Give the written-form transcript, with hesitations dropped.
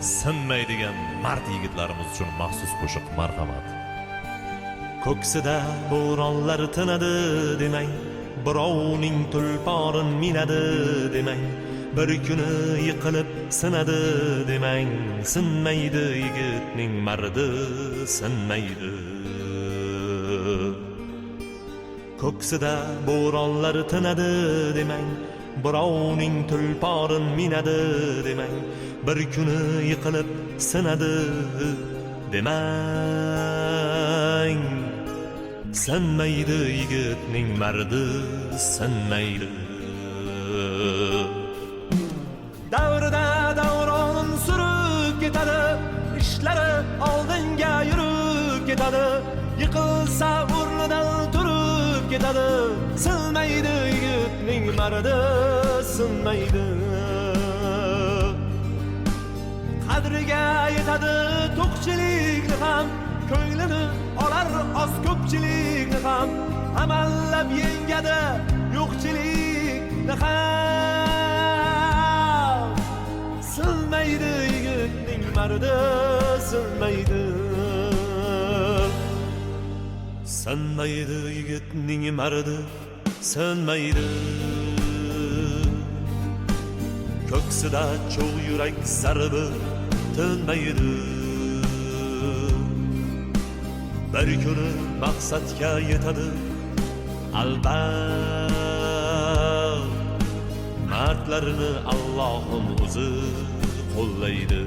sinmaydigan mard yigitlarimiz uchun maxsus qo'shiq marhamat. Ko'ksida bo'ronlar tinadi demang, birovning tulporin minadi demang, bir kuni yiqilib sinadi demang, sinmaydi yigitning mardi, sinmaydi. Ko'ksida bo'ronlar tinadi demang, birovning tulporin minadi demang, bir kuni yiqilib sinadi demang, sinmaydi yigitning mardi, sinmaydi. Davrida davron surib ketadi, ishlari oldinga yurib ketadi, yiqilsa o'rnidan turib ketadi, sinmaydi yigitning mardi, sinmaydi. Qadriga yetadi to'qchilikni ham, ko'nglini olar oz ko'pchilikni ham, amallab yengadi yo'qchilikni ham, sinmaydi yigitning mardi, sinmaydi. Sinmaydi yigitning mardi, sinmaydi. Ko'ksida cho'g' yurak zarbi tinmaydi. Bir kuni maqsadga yetadi albat, mardlarini Allohim o'zi qo'llaydi.